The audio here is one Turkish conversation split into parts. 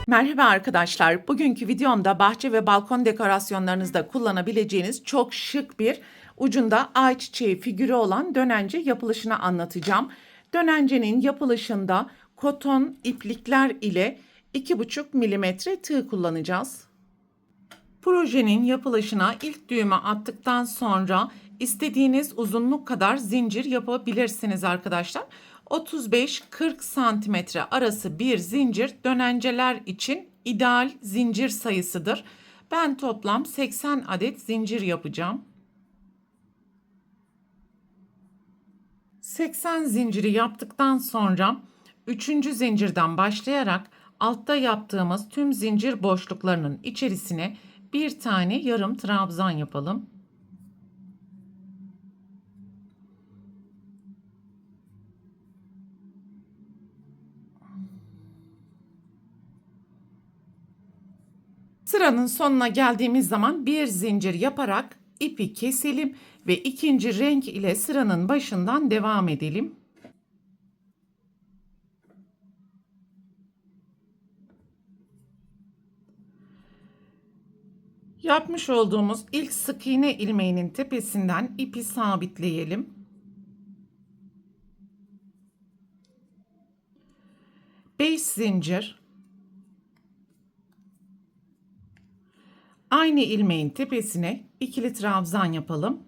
Merhaba arkadaşlar. Bugünkü videomda bahçe ve balkon dekorasyonlarınızda kullanabileceğiniz çok şık bir ucunda ayçiçeği figürü olan dönence yapılışını anlatacağım. Dönencenin yapılışında koton iplikler ile 2,5 milimetre tığ kullanacağız. Projenin yapılışına ilk düğümü attıktan sonra istediğiniz uzunluk kadar zincir yapabilirsiniz arkadaşlar. 35-40 santimetre arası bir zincir dönenceler için ideal zincir sayısıdır. Ben toplam 80 adet zincir yapacağım. 80 zinciri yaptıktan sonra 3. zincirden başlayarak altta yaptığımız tüm zincir boşluklarının içerisine bir tane yarım trabzan yapalım. Sıranın sonuna geldiğimiz zaman bir zincir yaparak ipi keselim ve ikinci renk ile sıranın başından devam edelim. Yapmış olduğumuz ilk sık iğne ilmeğinin tepesinden ipi sabitleyelim. 5 zincir. Aynı ilmeğin tepesine ikili trabzan yapalım.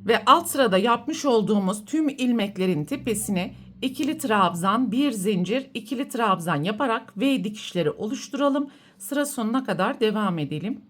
Ve alt sırada yapmış olduğumuz tüm ilmeklerin tepesine ikili trabzan, bir zincir, ikili trabzan yaparak V dikişleri oluşturalım. Sıra sonuna kadar devam edelim.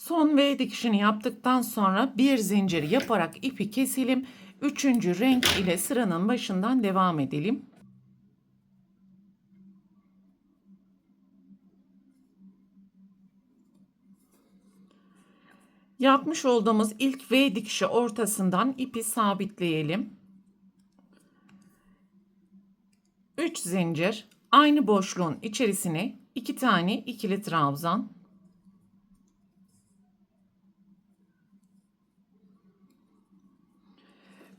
Son V dikişini yaptıktan sonra bir zincir yaparak ipi keselim. 3. renk ile sıranın başından devam edelim. Yapmış olduğumuz ilk V dikişi ortasından ipi sabitleyelim. 3 zincir, aynı boşluğun içerisine 2 tane ikili trabzan.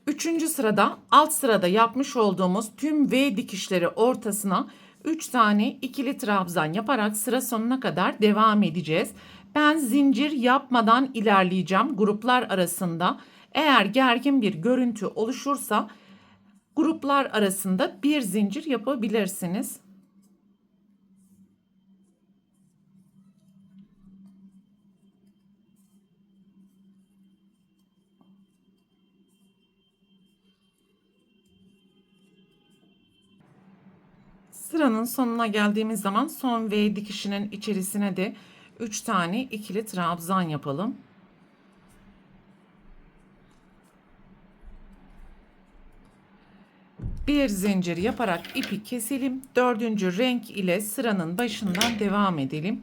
Üçüncü sırada alt sırada yapmış olduğumuz tüm V dikişleri ortasına 3 tane ikili trabzan yaparak sıra sonuna kadar devam edeceğiz. Ben zincir yapmadan ilerleyeceğim gruplar arasında. Eğer gergin bir görüntü oluşursa gruplar arasında bir zincir yapabilirsiniz. Sıranın sonuna geldiğimiz zaman son V dikişinin içerisine de 3 tane ikili trabzan yapalım. Bir zincir yaparak ipi keselim. 4. renk ile sıranın başından devam edelim.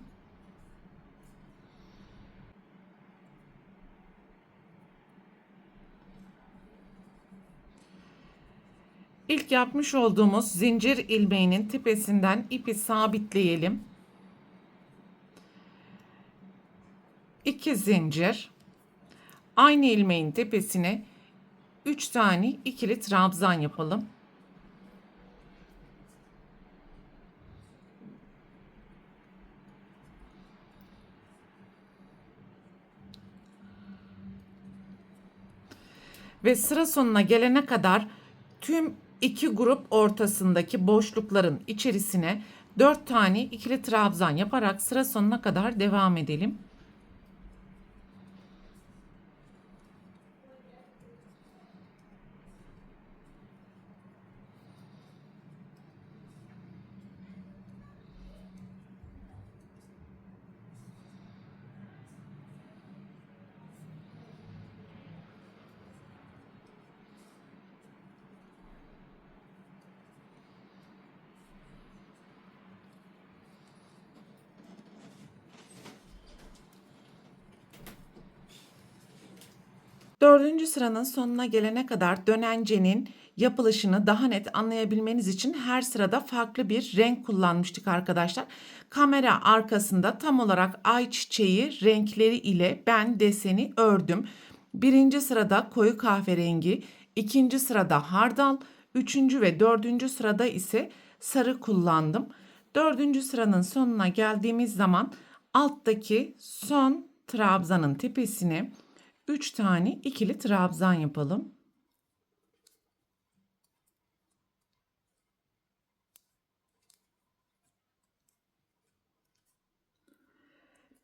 İlk yapmış olduğumuz zincir ilmeğinin tepesinden ipi sabitleyelim. 2 zincir. Aynı ilmeğin tepesine 3 tane ikili trabzan yapalım. Ve sıra sonuna gelene kadar tüm iki grup ortasındaki boşlukların içerisine 4 tane ikili trabzan yaparak sıra sonuna kadar devam edelim. Dördüncü sıranın sonuna gelene kadar dönencenin yapılışını daha net anlayabilmeniz için her sırada farklı bir renk kullanmıştık arkadaşlar. Kamera arkasında tam olarak ayçiçeği renkleri ile ben deseni ördüm. Birinci sırada koyu kahverengi, ikinci sırada hardal, üçüncü ve dördüncü sırada ise sarı kullandım. Dördüncü sıranın sonuna geldiğimiz zaman alttaki son trabzanın tepesine 3 tane ikili trabzan yapalım.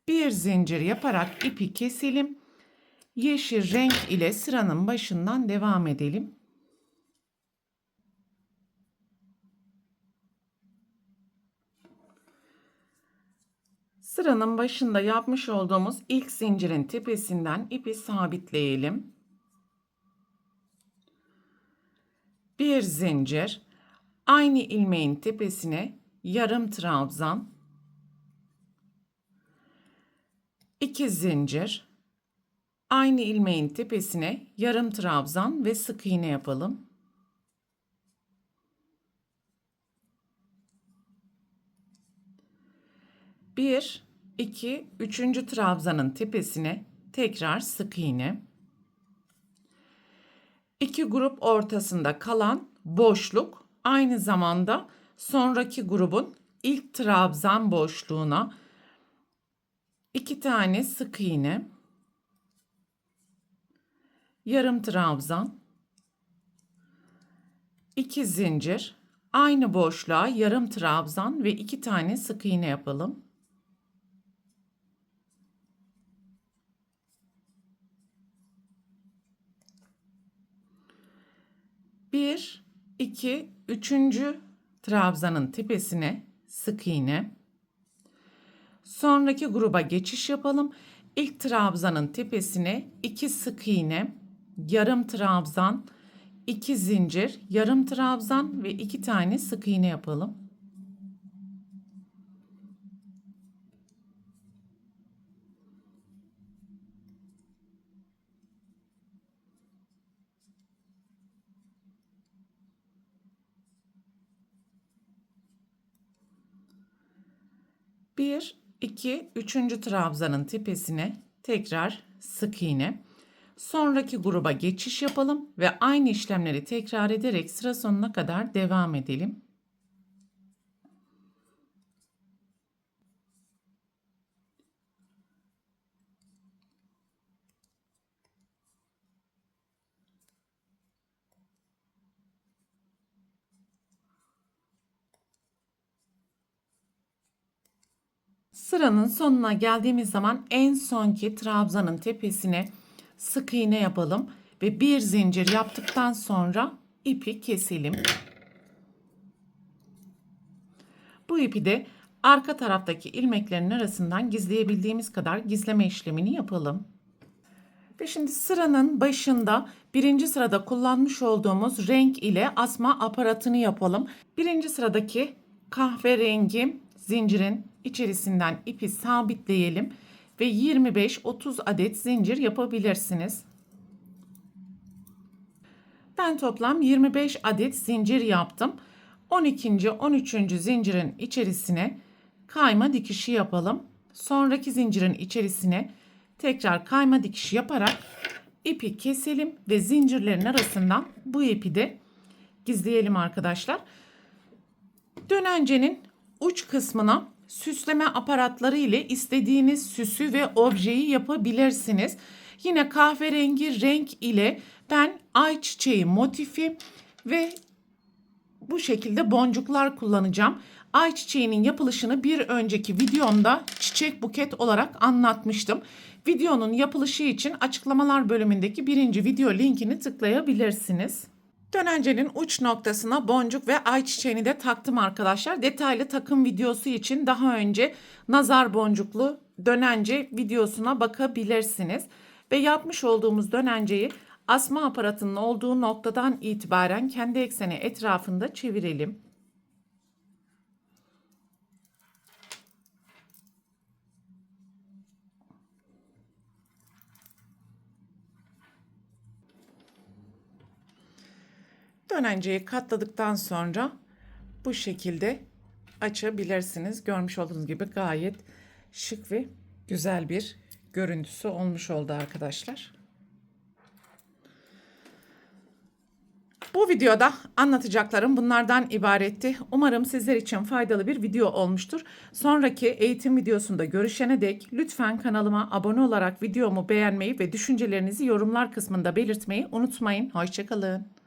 Bir zincir yaparak ipi keselim. Yeşil renk ile sıranın başından devam edelim. Sıranın başında yapmış olduğumuz ilk zincirin tepesinden ipi sabitleyelim. Bir zincir, aynı ilmeğin tepesine yarım trabzan, 2 zincir, aynı ilmeğin tepesine yarım trabzan ve sık iğne yapalım. Bir, iki, üçüncü trabzanın tepesine tekrar sık iğne. İki grup ortasında kalan boşluk aynı zamanda sonraki grubun ilk trabzan boşluğuna 2 tane sık iğne, yarım trabzan, 2 zincir, aynı boşluğa yarım trabzan ve 2 tane sık iğne yapalım. Bir, iki, üçüncü trabzanın tepesine sık iğne. Sonraki gruba geçiş yapalım. İlk trabzanın tepesine 2 sık iğne, yarım trabzan, 2 zincir, yarım trabzan ve 2 tane sık iğne yapalım. Bir, iki, üçüncü trabzanın tepesine tekrar sık iğne. Sonraki gruba geçiş yapalım ve aynı işlemleri tekrar ederek sıra sonuna kadar devam edelim. Sıranın sonuna geldiğimiz zaman en sonki trabzanın tepesine sık iğne yapalım ve bir zincir yaptıktan sonra ipi keselim. Bu ipi de arka taraftaki ilmeklerin arasından gizleyebildiğimiz kadar gizleme işlemini yapalım. Ve şimdi sıranın başında birinci sırada kullanmış olduğumuz renk ile asma aparatını yapalım. Birinci sıradaki kahverengi zincirin içerisinden ipi sabitleyelim ve 25-30 adet zincir yapabilirsiniz. Ben toplam 25 adet zincir yaptım. 12. 13. zincirin içerisine kayma dikişi yapalım. Sonraki zincirin içerisine tekrar kayma dikişi yaparak ipi keselim ve zincirlerin arasından bu ipi de gizleyelim arkadaşlar. Dönencenin uç kısmına süsleme aparatları ile istediğiniz süsü ve objeyi yapabilirsiniz. Yine kahverengi renk ile ben ayçiçeği motifi ve bu şekilde boncuklar kullanacağım. Ayçiçeğinin yapılışını bir önceki videomda çiçek buket olarak anlatmıştım. Videonun yapılışı için açıklamalar bölümündeki birinci video linkini tıklayabilirsiniz. Dönencenin uç noktasına boncuk ve ayçiçeğini de taktım arkadaşlar. Detaylı takım videosu için daha önce nazar boncuklu dönence videosuna bakabilirsiniz. Ve yapmış olduğumuz dönenceyi asma aparatının olduğu noktadan itibaren kendi ekseni etrafında çevirelim. Dönenceyi katladıktan sonra bu şekilde açabilirsiniz. Görmüş olduğunuz gibi gayet şık ve güzel bir görüntüsü olmuş oldu arkadaşlar. Bu videoda anlatacaklarım bunlardan ibaretti. Umarım sizler için faydalı bir video olmuştur. Sonraki eğitim videosunda görüşene dek lütfen kanalıma abone olarak videomu beğenmeyi ve düşüncelerinizi yorumlar kısmında belirtmeyi unutmayın. Hoşça kalın.